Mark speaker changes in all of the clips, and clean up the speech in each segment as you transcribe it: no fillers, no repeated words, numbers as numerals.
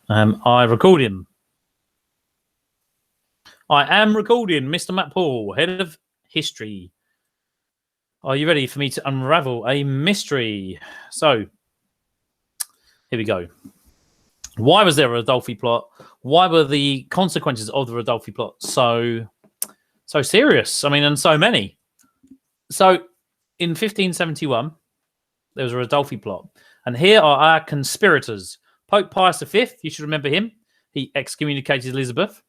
Speaker 1: I record him. I am recording, Mr. Mack-Poole, head of history. Are you ready for me to unravel a mystery? So, here we go. Why was there a Ridolfi plot? Why were the consequences of the Ridolfi plot so serious? I mean, and so many. So, in 1571, there was a Ridolfi plot. And here are our conspirators. Pope Pius V, you should remember him. He excommunicated Elizabeth.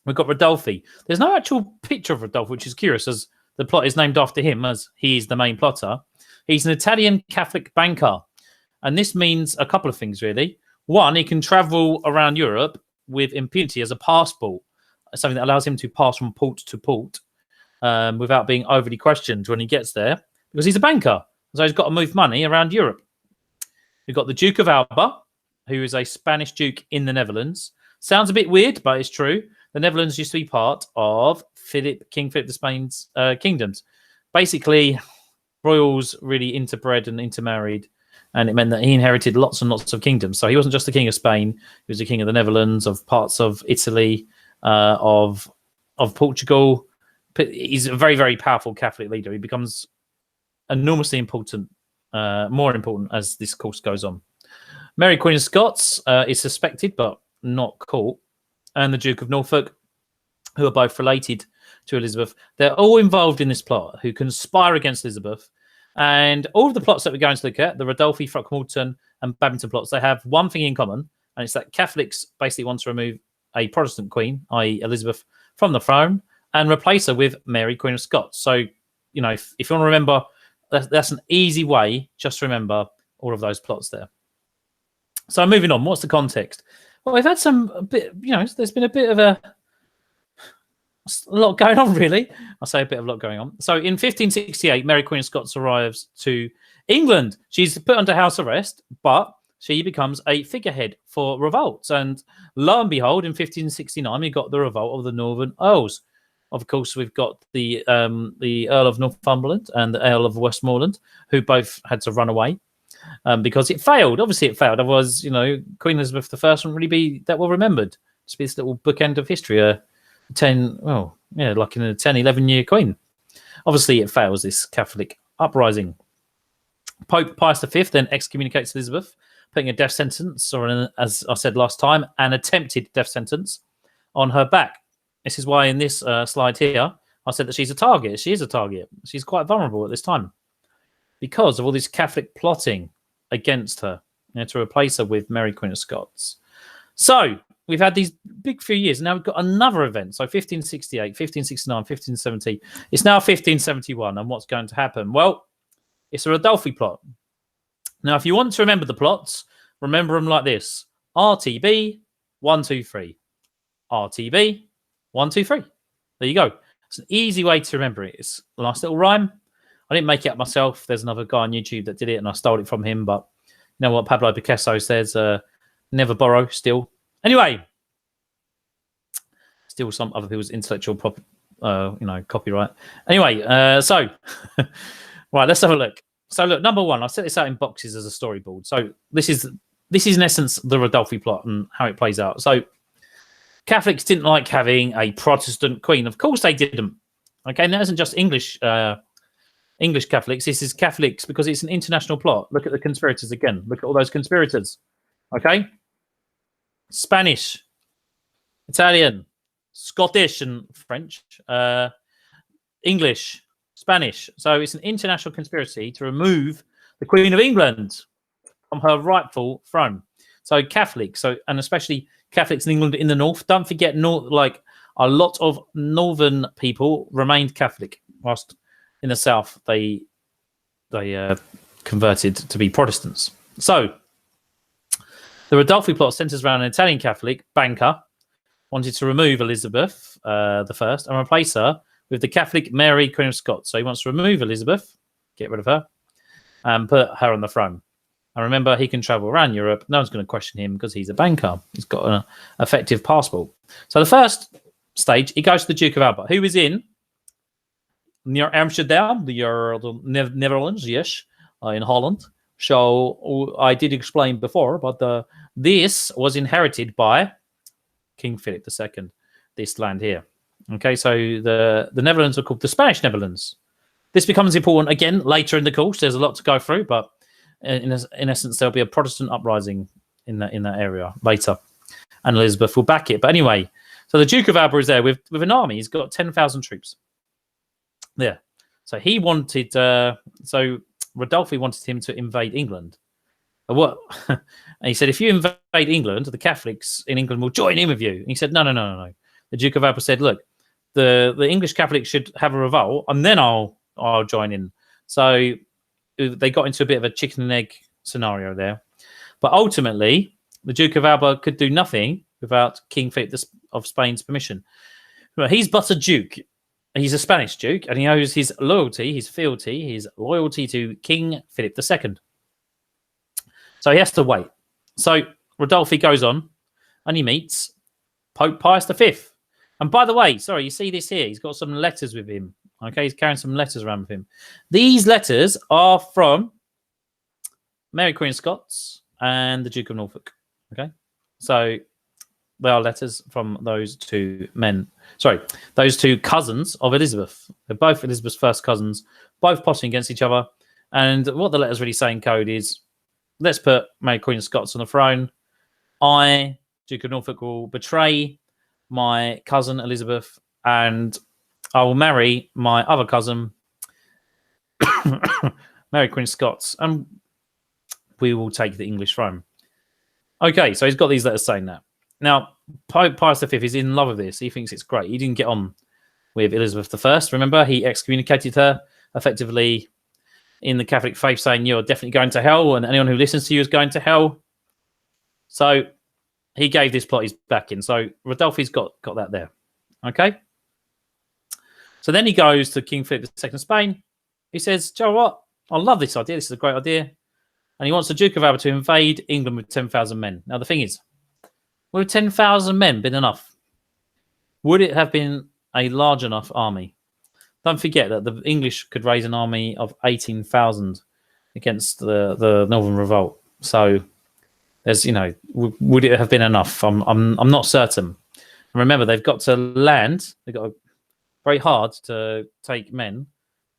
Speaker 1: We've got Ridolfi. There's no actual picture of Ridolfi, which is curious, as the plot is named after him, as he is the main plotter. He's an Italian Catholic banker. And this means a couple of things, really. One, he can travel around Europe with impunity as a passport, something that allows him to pass from port to port without being overly questioned when he gets there, because he's a banker. So he's got to move money around Europe. We've got the Duke of Alba, who is a Spanish duke in the Netherlands. Sounds a bit weird, but it's true. The Netherlands used to be part of King Philip of Spain's kingdoms. Basically, royals really interbred and intermarried, and it meant that he inherited lots and lots of kingdoms. So he wasn't just the king of Spain; he was the king of the Netherlands, of parts of Italy, of Portugal. He's a very, very powerful Catholic leader. He becomes enormously important, more important as this course goes on. Mary, Queen of Scots, is suspected but not caught, and the Duke of Norfolk, who are both related to Elizabeth. They're all involved in this plot, who conspire against Elizabeth. And all of the plots that we're going to look at, the Ridolfi, Throckmorton, and Babington plots, they have one thing in common, and it's that Catholics basically want to remove a Protestant queen, i.e. Elizabeth, from the throne and replace her with Mary, Queen of Scots. So, you know, if you want to remember, that's an easy way just to remember all of those plots there. So moving on, what's the context? Well, we've had there's been a lot going on, really. I'll say a lot going on. So in 1568, Mary, Queen of Scots arrives to England. She's put under house arrest, but she becomes a figurehead for revolts. And lo and behold, in 1569, we got the revolt of the Northern Earls. Of course, we've got the Earl of Northumberland and the Earl of Westmoreland, who both had to run away because it failed. Obviously, it failed. Otherwise, Queen Elizabeth I wouldn't really be that well remembered. Just be this little bookend of history. Like in a 10, 11-year queen. Obviously, it fails, this Catholic uprising. Pope Pius V then excommunicates Elizabeth, putting a death sentence, or as I said last time, an attempted death sentence on her back. This is why in this slide here, I said that she's a target. She is a target. She's quite vulnerable at this time because of all this Catholic plotting against her to replace her with Mary, Queen of Scots. So we've had these big few years. Now we've got another event. So 1568, 1569, 1570. It's now 1571. And what's going to happen? Well, it's a Ridolfi plot. Now, if you want to remember the plots, remember them like this. RTB, 1, 2, 3. RTB, 1, 2, 3. There you go. It's an easy way to remember it. It's a nice little rhyme. I didn't make it up myself. There's another guy on YouTube that did it, and I stole it from him. But you know what Pablo Picasso says? Never borrow, steal. Anyway, steal some other people's intellectual copyright. Anyway, so right, let's have a look. So look, number one, I set this out in boxes as a storyboard. So this is in essence the Ridolfi plot and how it plays out. So Catholics didn't like having a Protestant queen. Of course they didn't. Okay, and that isn't just English Catholics. This is Catholics because it's an international plot. Look at the conspirators again. Look at all those conspirators. Okay, Spanish, Italian, Scottish, and French, English, Spanish. So it's an international conspiracy to remove the Queen of England from her rightful throne. So Catholics, and especially Catholics in England in the north. Don't forget, like a lot of northern people remained Catholic, whilst in the south they converted to be Protestants. So the Ridolfi plot centers around an Italian Catholic banker wanted to remove Elizabeth I and replace her with the Catholic Mary, Queen of Scots. So he wants to remove Elizabeth, get rid of her, and put her on the throne. And remember, he can travel around Europe. No one's going to question him because he's a banker. He's got an effective passport. So the first stage, he goes to the Duke of Alba, who is in near Amsterdam, the Netherlands, yes, in Holland. So I did explain before about the This was inherited by King Philip II, this land here. Okay, so the Netherlands are called the Spanish Netherlands. This becomes important again later in the course. There's a lot to go through, but in essence, there'll be a Protestant uprising in that area later, and Elizabeth will back it. But anyway, so the Duke of Alba is there with an army. He's got 10,000 troops there. So he wanted, so Ridolfi wanted him to invade England. What? And he said, if you invade England, the Catholics in England will join in with you. And he said, no. The Duke of Alba said, look, the English Catholics should have a revolt, and then I'll join in. So they got into a bit of a chicken and egg scenario there. But ultimately, the Duke of Alba could do nothing without King Philip of Spain's permission. He's but a duke. He's a Spanish duke, and he owes his loyalty, his fealty, his loyalty to King Philip II. So he has to wait. So Ridolfi goes on, and he meets Pope Pius V. And by the way, sorry, you see this here? He's got some letters with him. Okay, he's carrying some letters around with him. These letters are from Mary Queen of Scots and the Duke of Norfolk. Okay, so they are letters from those two men. Sorry, those two cousins of Elizabeth. They're both Elizabeth's first cousins, both plotting against each other. And what the letters really say in code is, let's put Mary Queen of Scots on the throne. I, Duke of Norfolk, will betray my cousin Elizabeth, and I will marry my other cousin, Mary Queen of Scots, and we will take the English throne. Okay, so he's got these letters saying that. Now, Pope Pius V is in love with this. He thinks it's great. He didn't get on with Elizabeth I. Remember, he excommunicated her effectively in the Catholic faith, saying you're definitely going to hell, and anyone who listens to you is going to hell. So he gave this plot his backing. So Ridolfi's got that there. Okay? So then he goes to King Philip II of Spain. He says, "Do you know what? I love this idea. This is a great idea." And he wants the Duke of Alba to invade England with 10,000 men. Now, the thing is, would 10,000 men been enough? Would it have been a large enough army? Don't forget that the English could raise an army of 18,000 against the Northern Revolt. So there's, would it have been enough? I'm not certain. And remember, they've got to land. They've got very hard to take men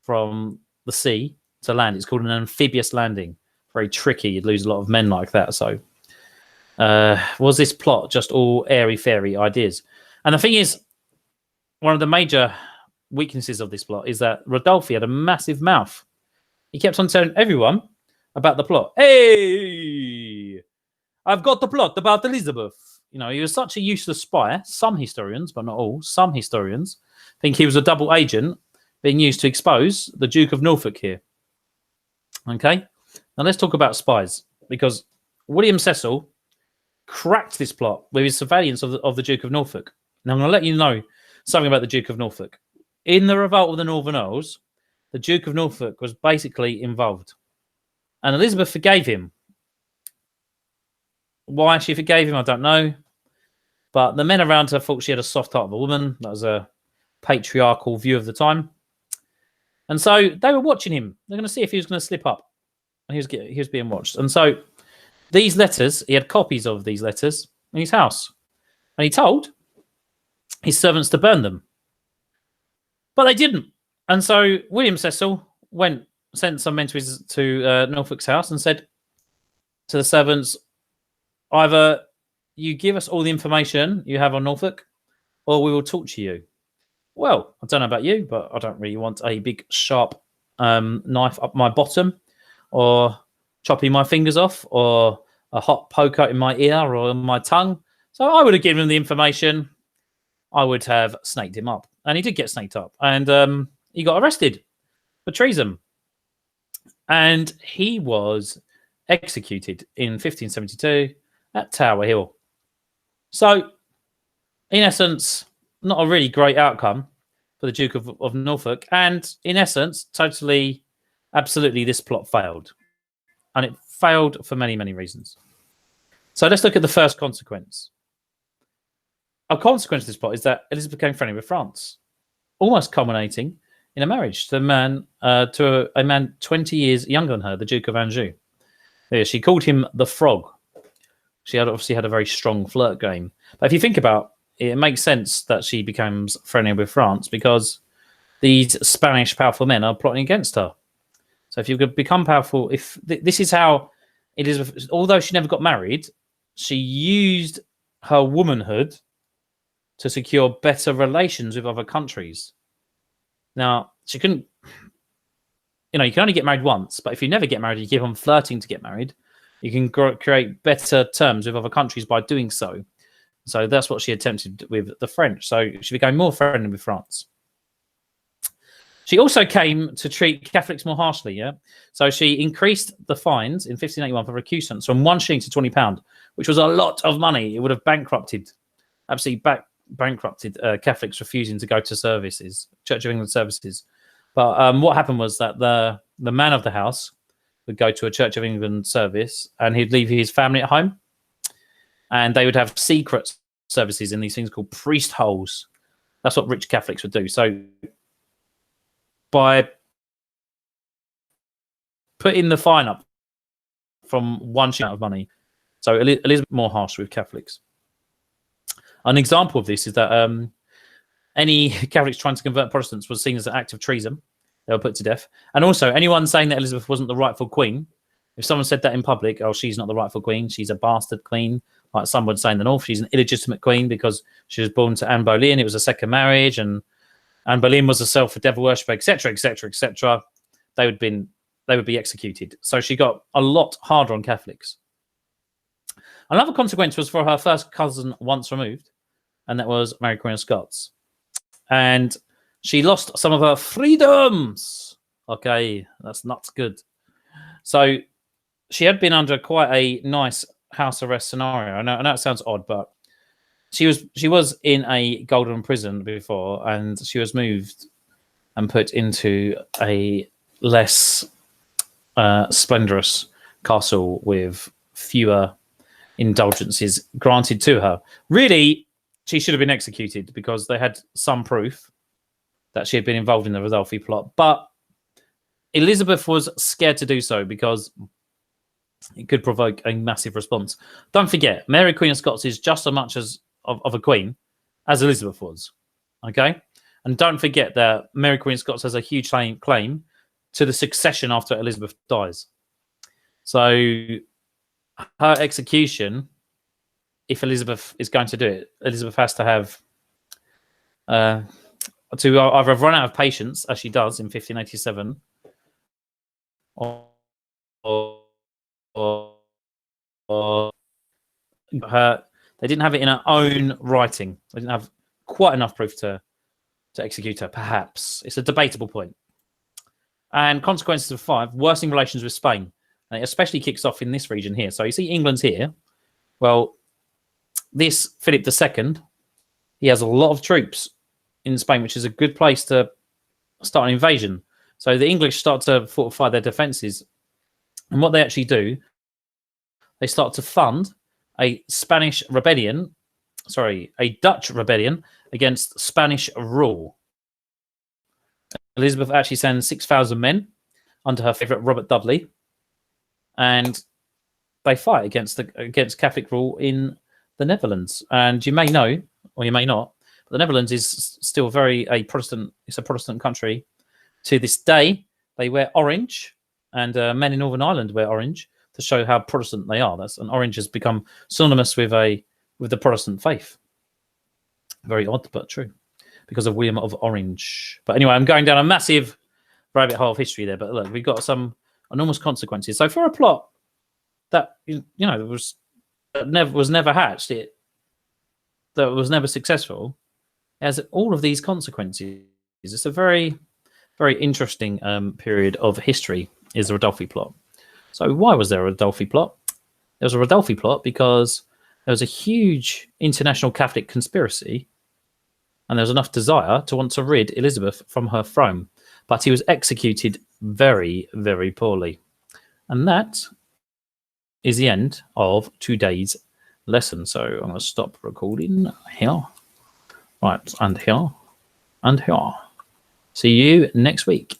Speaker 1: from the sea to land. It's called an amphibious landing. Very tricky. You'd lose a lot of men like that. So was this plot just all airy-fairy ideas? And the thing is, one of the major weaknesses of this plot is that Ridolfi had a massive mouth. He kept on telling everyone about the plot. Hey, I've got the plot about Elizabeth. He was such a useless spy. Some historians, but not all, some historians think he was a double agent being used to expose the Duke of Norfolk here. Okay, now let's talk about spies, because William Cecil cracked this plot with his surveillance of the Duke of Norfolk. Now I'm going to let you know something about the Duke of Norfolk. In the revolt of the Northern Earls, the Duke of Norfolk was basically involved, and Elizabeth forgave him. Why she forgave him, I don't know. But the men around her thought she had a soft heart of a woman. That was a patriarchal view of the time. And so they were watching him. They're going to see if he was going to slip up. And he was being watched. And so these letters, he had copies of these letters in his house. And he told his servants to burn them. But they didn't. And so William Cecil sent some men to Norfolk's house and said to the servants, either you give us all the information you have on Norfolk, or we will torture you. Well, I don't know about you, but I don't really want a big, sharp knife up my bottom, or chopping my fingers off, or a hot poker in my ear or in my tongue. So I would have given him the information. I would have snaked him up. And he did get snaked up. And he got arrested for treason. And he was executed in 1572 at Tower Hill. So, in essence, not a really great outcome for the Duke of Norfolk. And in essence, absolutely, this plot failed. And it failed for many, many reasons. So let's look at the first consequence. A consequence of this plot is that Elizabeth became friendly with France, almost culminating in a marriage to a man 20 years younger than her, the Duke of Anjou. She called him the Frog. She had obviously had a very strong flirt game. But if you think about it, it makes sense that she becomes friendly with France because these Spanish powerful men are plotting against her. So if you could become powerful, this is how Elizabeth, although she never got married, she used her womanhood to secure better relations with other countries. Now, she couldn't, you can only get married once, but if you never get married, you keep on flirting to get married, you can create better terms with other countries by doing so. So that's what she attempted with the French. So she became more friendly with France. She also came to treat Catholics more harshly, yeah? So she increased the fines in 1581 for recusants from 1 shilling to £20, which was a lot of money. It would have absolutely bankrupted Catholics refusing to go to services, Church of England services. But what happened was that the man of the house would go to a Church of England service and he'd leave his family at home. And they would have secret services in these things called priest holes. That's what rich Catholics would do. So by putting the fine up from 1 shilling of money, so Elizabeth more harsh with Catholics. An example of this is that any Catholics trying to convert Protestants was seen as an act of treason. They were put to death. And also, anyone saying that Elizabeth wasn't the rightful queen, if someone said that in public, oh, she's not the rightful queen, she's a bastard queen, like some would say in the North, she's an illegitimate queen because she was born to Anne Boleyn, it was a second marriage, and Anne Boleyn was herself a devil worshipper, etc., etc., etc., they would be executed. So she got a lot harder on Catholics. Another consequence was for her first cousin once removed, and that was Mary Queen of Scots. And she lost some of her freedoms. Okay, that's not good. So she had been under quite a nice house arrest scenario. I know it sounds odd, but she was in a golden prison before, and she was moved and put into a less splendorous castle with fewer indulgences granted to her. Really, she should have been executed because they had some proof that she had been involved in the Ridolfi Plot. But Elizabeth was scared to do so because it could provoke a massive response. Don't forget, Mary Queen of Scots is just as much of a queen as Elizabeth was. Okay? And don't forget that Mary Queen of Scots has a huge claim to the succession after Elizabeth dies. So her execution, if Elizabeth is going to do it, Elizabeth has to have to either run out of patience, as she does in 1587, or they didn't have it in her own writing. They didn't have quite enough proof to execute her, perhaps. It's a debatable point. And consequences of 5, worsening relations with Spain. And it especially kicks off in this region here. So you see England's here. Well, this Philip II, he has a lot of troops in Spain, which is a good place to start an invasion. So the English start to fortify their defences. And what they actually do, they start to fund a Dutch rebellion against Spanish rule. Elizabeth actually sends 6,000 men under her favourite Robert Dudley, and they fight against Catholic rule in the Netherlands. And you may know, or you may not, but the Netherlands is still a Protestant country. To this day, they wear orange, and men in Northern Ireland wear orange to show how Protestant they are. And orange has become synonymous with the Protestant faith. Very odd, but true, because of William of Orange. But anyway, I'm going down a massive rabbit hole of history there. But look, we've got some enormous consequences. So for a plot that was never hatched, that was never successful, it has all of these consequences. It's a very, very interesting period of history. Is the Ridolfi Plot. So why was there a Ridolfi Plot? There was a Ridolfi Plot because there was a huge international Catholic conspiracy, and there was enough desire to want to rid Elizabeth from her throne. But he was executed very, very poorly. And that is the end of today's lesson. So I'm going to stop recording here. Right, and here, and here. See you next week.